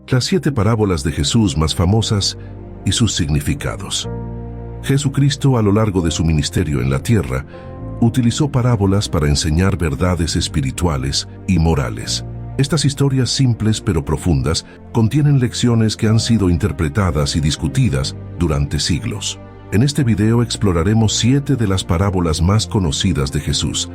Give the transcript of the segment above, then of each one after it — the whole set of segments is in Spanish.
Las 7 parábolas de Jesús más famosas y sus significados. Jesucristo, a lo largo de su ministerio en la tierra, utilizó parábolas para enseñar verdades espirituales y morales. Estas historias simples pero profundas contienen lecciones que han sido interpretadas y discutidas durante siglos. En este video exploraremos 7 de las parábolas más conocidas de Jesús,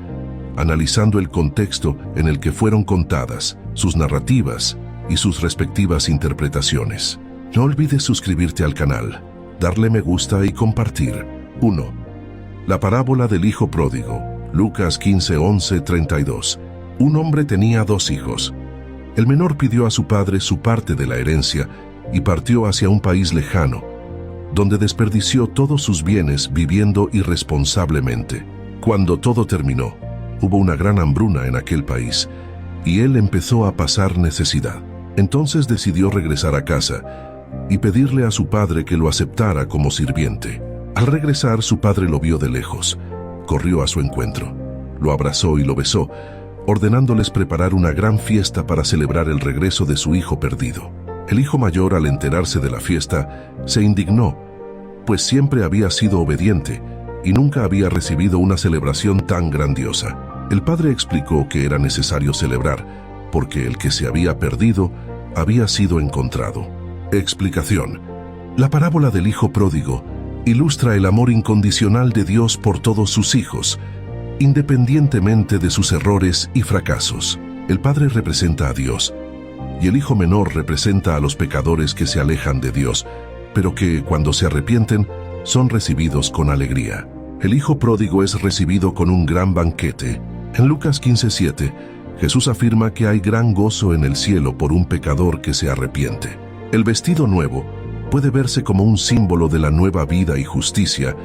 analizando el contexto en el que fueron contadas, sus narrativas y sus respectivas interpretaciones. No olvides suscribirte al canal, darle me gusta y compartir. 1. La parábola del hijo pródigo. Lucas 15:11-32. Un hombre tenía 2 hijos. El menor pidió a su padre su parte de la herencia y partió hacia un país lejano, donde desperdició todos sus bienes viviendo irresponsablemente. Cuando todo terminó, hubo una gran hambruna en aquel país y él empezó a pasar necesidad. Entonces decidió regresar a casa y pedirle a su padre que lo aceptara como sirviente. Al regresar, su padre lo vio de lejos, corrió a su encuentro, lo abrazó y lo besó, ordenándoles preparar una gran fiesta para celebrar el regreso de su hijo perdido. El hijo mayor, al enterarse de la fiesta, se indignó, pues siempre había sido obediente y nunca había recibido una celebración tan grandiosa. El padre explicó que era necesario celebrar, porque el que se había perdido había sido encontrado. Explicación. La parábola del hijo pródigo ilustra el amor incondicional de Dios por todos sus hijos, independientemente de sus errores y fracasos. El padre representa a Dios, y el hijo menor representa a los pecadores que se alejan de Dios, pero que, cuando se arrepienten, son recibidos con alegría. El hijo pródigo es recibido con un gran banquete. En Lucas 15:7, Jesús afirma que hay gran gozo en el cielo por un pecador que se arrepiente. El vestido nuevo puede verse como un símbolo de la nueva vida y justicia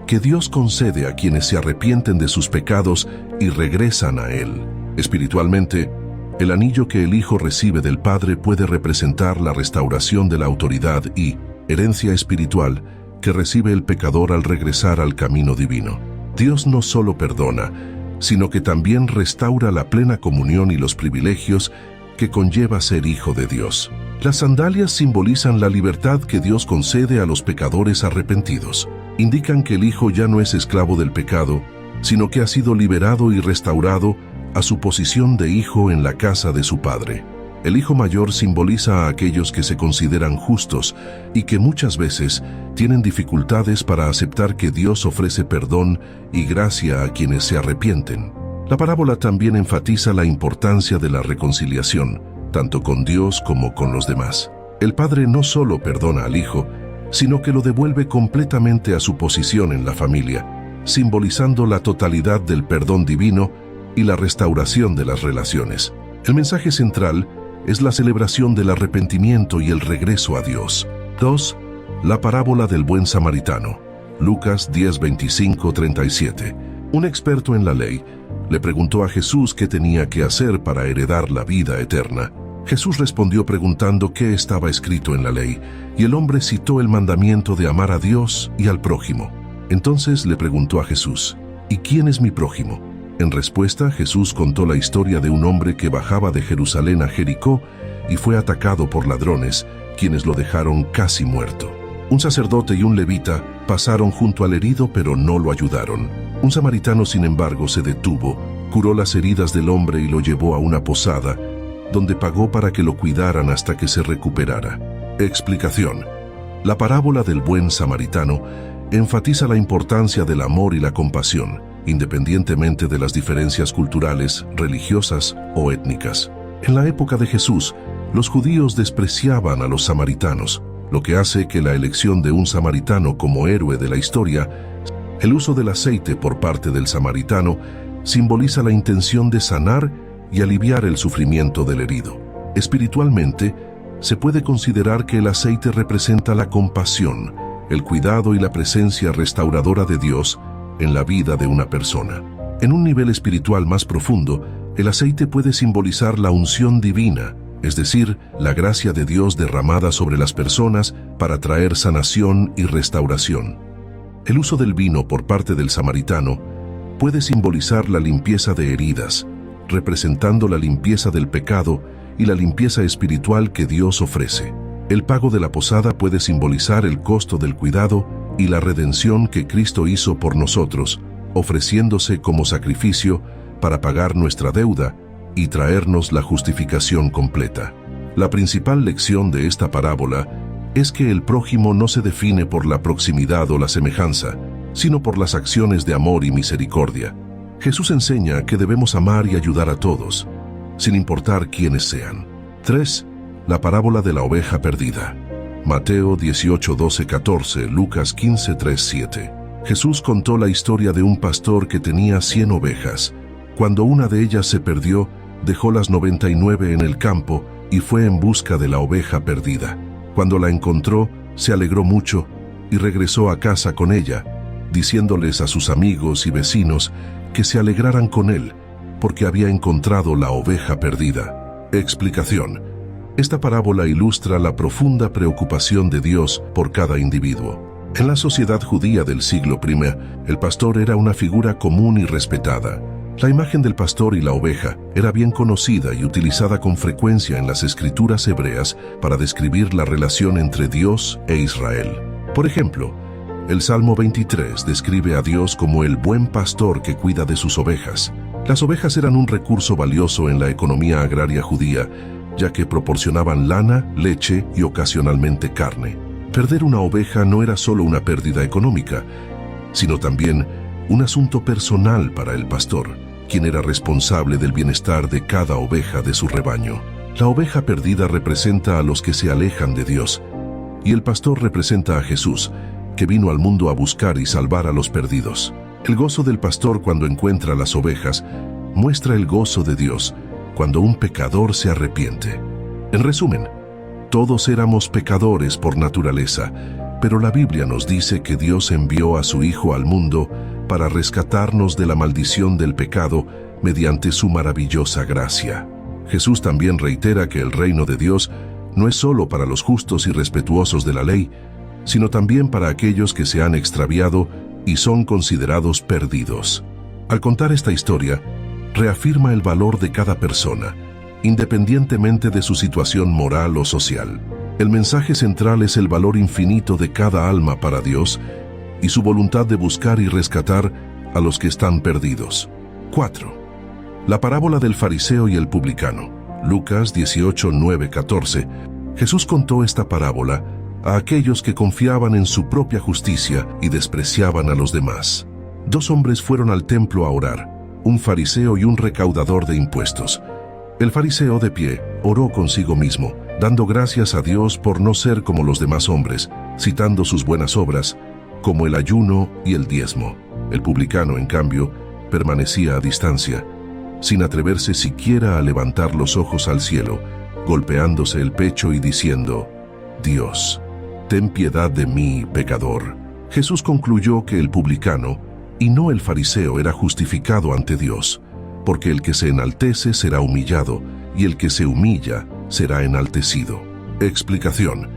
que Dios concede a quienes se arrepienten de sus pecados y regresan a Él. Espiritualmente, el anillo que el Hijo recibe del Padre puede representar la restauración de la autoridad y herencia espiritual que recibe el pecador al regresar al camino divino. Dios no solo perdona, sino que también restaura la plena comunión y los privilegios que conlleva ser hijo de Dios. Las sandalias simbolizan la libertad que Dios concede a los pecadores arrepentidos. Indican que el Hijo ya no es esclavo del pecado, sino que ha sido liberado y restaurado a su posición de hijo en la casa de su Padre. El hijo mayor simboliza a aquellos que se consideran justos y que muchas veces tienen dificultades para aceptar que Dios ofrece perdón y gracia a quienes se arrepienten. La parábola también enfatiza la importancia de la reconciliación, tanto con Dios como con los demás. El Padre no solo perdona al Hijo, sino que lo devuelve completamente a su posición en la familia, simbolizando la totalidad del perdón divino y la restauración de las relaciones. El mensaje central es la celebración del arrepentimiento y el regreso a Dios. 2. La parábola del buen samaritano. Lucas 10:25-37. Un experto en la ley le preguntó a Jesús qué tenía que hacer para heredar la vida eterna. Jesús respondió preguntando qué estaba escrito en la ley, y el hombre citó el mandamiento de amar a Dios y al prójimo. Entonces le preguntó a Jesús, ¿y quién es mi prójimo? En respuesta, Jesús contó la historia de un hombre que bajaba de Jerusalén a Jericó y fue atacado por ladrones, quienes lo dejaron casi muerto. Un sacerdote y un levita pasaron junto al herido, pero no lo ayudaron. Un samaritano, sin embargo, se detuvo, curó las heridas del hombre y lo llevó a una posada, donde pagó para que lo cuidaran hasta que se recuperara. Explicación. La parábola del buen samaritano enfatiza la importancia del amor y la compasión, independientemente de las diferencias culturales, religiosas o étnicas. En la época de Jesús, los judíos despreciaban a los samaritanos, lo que hace que la elección de un samaritano como héroe de la historia, el uso del aceite por parte del samaritano, simboliza la intención de sanar y aliviar el sufrimiento del herido. Espiritualmente, se puede considerar que el aceite representa la compasión, el cuidado y la presencia restauradora de Dios en la vida de una persona. En un nivel espiritual más profundo, el aceite puede simbolizar la unción divina, es decir, la gracia de Dios derramada sobre las personas para traer sanación y restauración. El uso del vino por parte del samaritano puede simbolizar la limpieza de heridas, representando la limpieza del pecado y la limpieza espiritual que Dios ofrece. El pago de la posada puede simbolizar el costo del cuidado y la redención que Cristo hizo por nosotros, ofreciéndose como sacrificio para pagar nuestra deuda y traernos la justificación completa. La principal lección de esta parábola es que el prójimo no se define por la proximidad o la semejanza, sino por las acciones de amor y misericordia. Jesús enseña que debemos amar y ayudar a todos, sin importar quiénes sean. 3. La parábola de la oveja perdida. Mateo 18:12-14, Lucas 15:3-7. Jesús contó la historia de un pastor que tenía 100 ovejas. Cuando una de ellas se perdió, dejó las 99 en el campo y fue en busca de la oveja perdida. Cuando la encontró, se alegró mucho y regresó a casa con ella, diciéndoles a sus amigos y vecinos que se alegraran con él, porque había encontrado la oveja perdida. Explicación. Esta parábola ilustra la profunda preocupación de Dios por cada individuo. En la sociedad judía del siglo I, el pastor era una figura común y respetada. La imagen del pastor y la oveja era bien conocida y utilizada con frecuencia en las escrituras hebreas para describir la relación entre Dios e Israel. Por ejemplo, el Salmo 23 describe a Dios como el buen pastor que cuida de sus ovejas. Las ovejas eran un recurso valioso en la economía agraria judía, ya que proporcionaban lana, leche y ocasionalmente carne. Perder una oveja no era solo una pérdida económica, sino también un asunto personal para el pastor, quien era responsable del bienestar de cada oveja de su rebaño. La oveja perdida representa a los que se alejan de Dios, y el pastor representa a Jesús, que vino al mundo a buscar y salvar a los perdidos. El gozo del pastor cuando encuentra las ovejas muestra el gozo de Dios cuando un pecador se arrepiente. En resumen, todos éramos pecadores por naturaleza, pero la Biblia nos dice que Dios envió a su Hijo al mundo para rescatarnos de la maldición del pecado mediante su maravillosa gracia. Jesús también reitera que el reino de Dios no es solo para los justos y respetuosos de la ley, sino también para aquellos que se han extraviado y son considerados perdidos. Al contar esta historia, reafirma el valor de cada persona, independientemente de su situación moral o social. El mensaje central es el valor infinito de cada alma para Dios y su voluntad de buscar y rescatar a los que están perdidos. 4. La parábola del fariseo y el publicano. Lucas 18:9-14. Jesús contó esta parábola a aquellos que confiaban en su propia justicia y despreciaban a los demás. Dos hombres fueron al templo a orar, un fariseo y un recaudador de impuestos. El fariseo de pie oró consigo mismo, dando gracias a Dios por no ser como los demás hombres, citando sus buenas obras, como el ayuno y el diezmo. El publicano, en cambio, permanecía a distancia, sin atreverse siquiera a levantar los ojos al cielo, golpeándose el pecho y diciendo: Dios, ten piedad de mí, pecador. Jesús concluyó que el publicano, y no el fariseo, era justificado ante Dios, porque el que se enaltece será humillado, y el que se humilla será enaltecido. Explicación.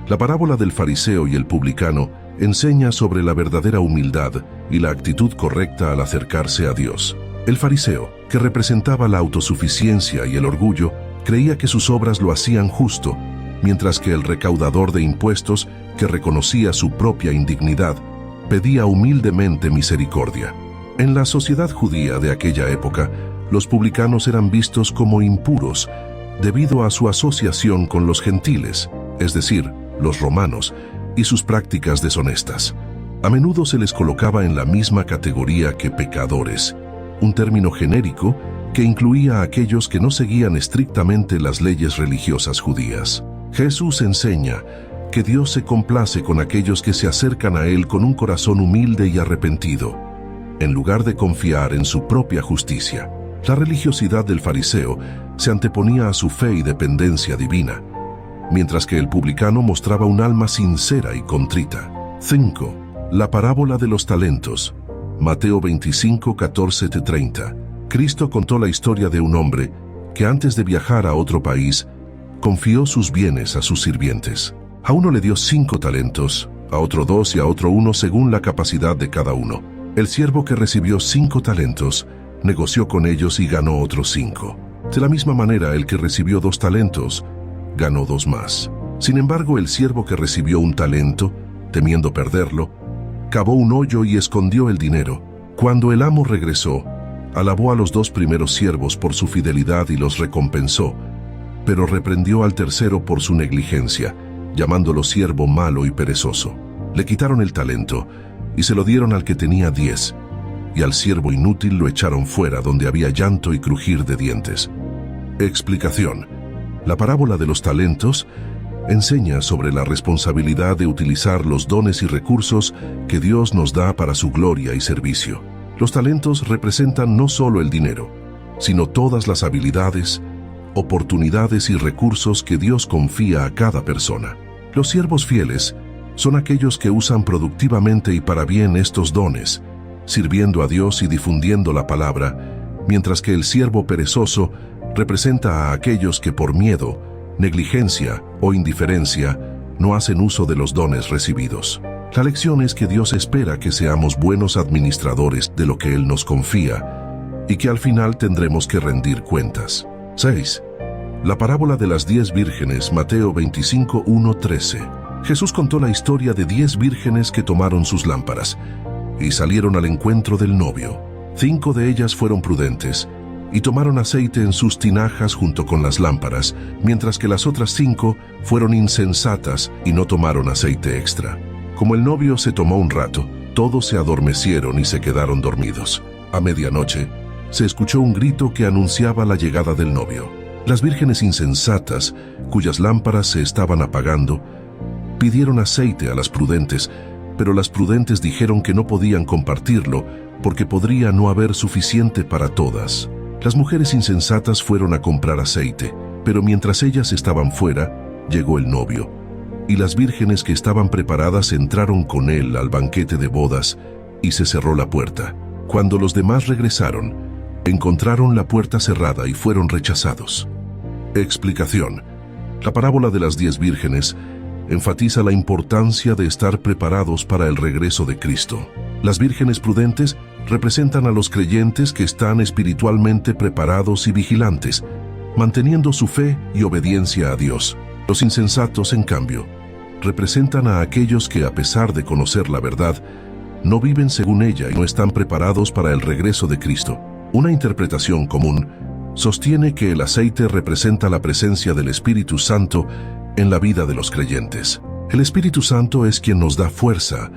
La parábola del fariseo y el publicano enseña sobre la verdadera humildad y la actitud correcta al acercarse a Dios. El fariseo, que representaba la autosuficiencia y el orgullo, creía que sus obras lo hacían justo, mientras que el recaudador de impuestos, que reconocía su propia indignidad, pedía humildemente misericordia. En la sociedad judía de aquella época, los publicanos eran vistos como impuros debido a su asociación con los gentiles, es decir, los romanos, y sus prácticas deshonestas. A menudo se les colocaba en la misma categoría que pecadores, un término genérico que incluía a aquellos que no seguían estrictamente las leyes religiosas judías. Jesús enseña que Dios se complace con aquellos que se acercan a Él con un corazón humilde y arrepentido, en lugar de confiar en su propia justicia. La religiosidad del fariseo se anteponía a su fe y dependencia divina, mientras que el publicano mostraba un alma sincera y contrita. 5. La parábola de los talentos. Mateo 25:14-30. Cristo contó la historia de un hombre que antes de viajar a otro país, confió sus bienes a sus sirvientes. A uno le dio 5 talentos, a otro 2 y a otro 1 según la capacidad de cada uno. El siervo que recibió 5 talentos negoció con ellos y ganó otros 5. De la misma manera, el que recibió 2 talentos, ganó 2 más. Sin embargo, el siervo que recibió 1 talento, temiendo perderlo, cavó un hoyo y escondió el dinero. Cuando el amo regresó, alabó a los 2 primeros siervos por su fidelidad y los recompensó, pero reprendió al tercero por su negligencia, llamándolo siervo malo y perezoso. Le quitaron el talento y se lo dieron al que tenía 10, y al siervo inútil lo echaron fuera, donde había llanto y crujir de dientes. Explicación. La parábola de los talentos enseña sobre la responsabilidad de utilizar los dones y recursos que Dios nos da para su gloria y servicio. Los talentos representan no solo el dinero, sino todas las habilidades, oportunidades y recursos que Dios confía a cada persona. Los siervos fieles son aquellos que usan productivamente y para bien estos dones, sirviendo a Dios y difundiendo la palabra, mientras que el siervo perezoso representa a aquellos que por miedo, negligencia o indiferencia no hacen uso de los dones recibidos. La lección es que Dios espera que seamos buenos administradores de lo que Él nos confía y que al final tendremos que rendir cuentas. 6. La parábola de las 10 vírgenes, Mateo 25, 1-13. Jesús contó la historia de 10 vírgenes que tomaron sus lámparas y salieron al encuentro del novio. 5 de ellas fueron prudentes y tomaron aceite en sus tinajas junto con las lámparas, mientras que las otras 5 fueron insensatas y no tomaron aceite extra. Como el novio se tomó un rato, todos se adormecieron y se quedaron dormidos. A medianoche, se escuchó un grito que anunciaba la llegada del novio. Las vírgenes insensatas, cuyas lámparas se estaban apagando, pidieron aceite a las prudentes, pero las prudentes dijeron que no podían compartirlo porque podría no haber suficiente para todas. Las mujeres insensatas fueron a comprar aceite, pero mientras ellas estaban fuera, llegó el novio, y las vírgenes que estaban preparadas entraron con él al banquete de bodas y se cerró la puerta. Cuando los demás regresaron, encontraron la puerta cerrada y fueron rechazados. Explicación. La parábola de las 10 vírgenes enfatiza la importancia de estar preparados para el regreso de Cristo. Las vírgenes prudentes representan a los creyentes que están espiritualmente preparados y vigilantes, manteniendo su fe y obediencia a Dios. Los insensatos, en cambio, representan a aquellos que, a pesar de conocer la verdad, no viven según ella y no están preparados para el regreso de Cristo. Una interpretación común sostiene que el aceite representa la presencia del Espíritu Santo en la vida de los creyentes. El Espíritu Santo es quien nos da fuerza,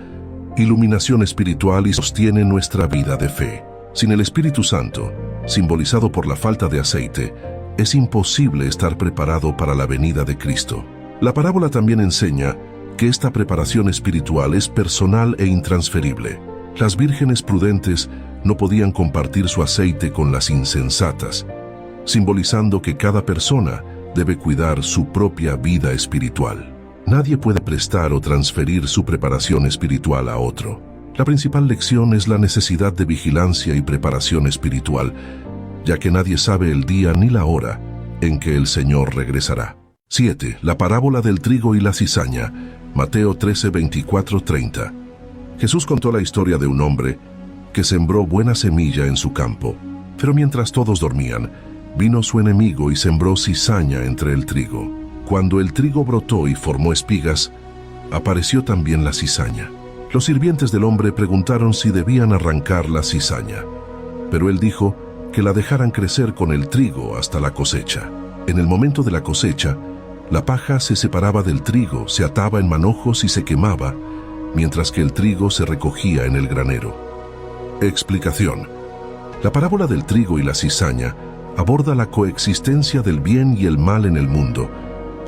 iluminación espiritual y sostiene nuestra vida de fe. Sin el Espíritu Santo, simbolizado por la falta de aceite, es imposible estar preparado para la venida de Cristo. La parábola también enseña que esta preparación espiritual es personal e intransferible. Las vírgenes prudentes no podían compartir su aceite con las insensatas, simbolizando que cada persona debe cuidar su propia vida espiritual. Nadie puede prestar o transferir su preparación espiritual a otro. La principal lección es la necesidad de vigilancia y preparación espiritual, ya que nadie sabe el día ni la hora en que el Señor regresará. 7. La parábola del trigo y la cizaña, Mateo 13, 24-30. Jesús contó la historia de un hombre que sembró buena semilla en su campo, pero mientras todos dormían, vino su enemigo y sembró cizaña entre el trigo. Cuando el trigo brotó y formó espigas, apareció también la cizaña. Los sirvientes del hombre preguntaron si debían arrancar la cizaña, pero él dijo que la dejaran crecer con el trigo hasta la cosecha. En el momento de la cosecha, la paja se separaba del trigo, se ataba en manojos y se quemaba, mientras que el trigo se recogía en el granero. Explicación. La parábola del trigo y la cizaña aborda la coexistencia del bien y el mal en el mundo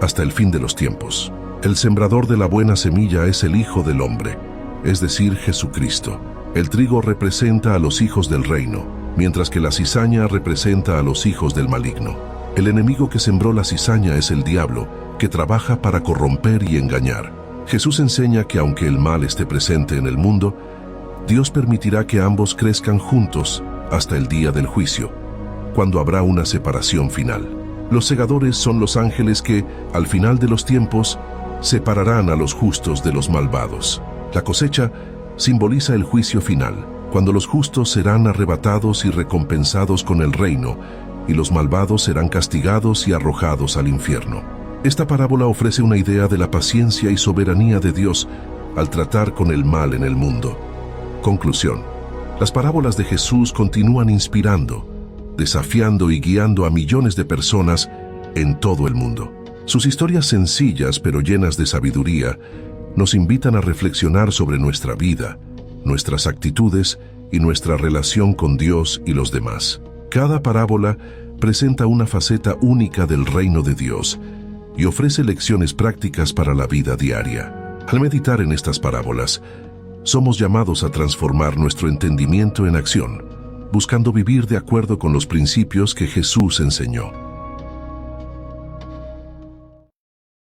hasta el fin de los tiempos. El sembrador de la buena semilla es el Hijo del Hombre, es decir, Jesucristo. El trigo representa a los hijos del reino, mientras que la cizaña representa a los hijos del maligno. El enemigo que sembró la cizaña es el diablo, que trabaja para corromper y engañar. Jesús enseña que aunque el mal esté presente en el mundo, Dios permitirá que ambos crezcan juntos hasta el día del juicio, cuando habrá una separación final. Los segadores son los ángeles que, al final de los tiempos, separarán a los justos de los malvados. La cosecha simboliza el juicio final, cuando los justos serán arrebatados y recompensados con el reino, y los malvados serán castigados y arrojados al infierno. Esta parábola ofrece una idea de la paciencia y soberanía de Dios al tratar con el mal en el mundo. Conclusión. Las parábolas de Jesús continúan inspirando, desafiando y guiando a millones de personas en todo el mundo. Sus historias sencillas pero llenas de sabiduría nos invitan a reflexionar sobre nuestra vida, nuestras actitudes y nuestra relación con Dios y los demás. Cada parábola presenta una faceta única del reino de Dios y ofrece lecciones prácticas para la vida diaria. Al meditar en estas parábolas, somos llamados a transformar nuestro entendimiento en acción, buscando vivir de acuerdo con los principios que Jesús enseñó.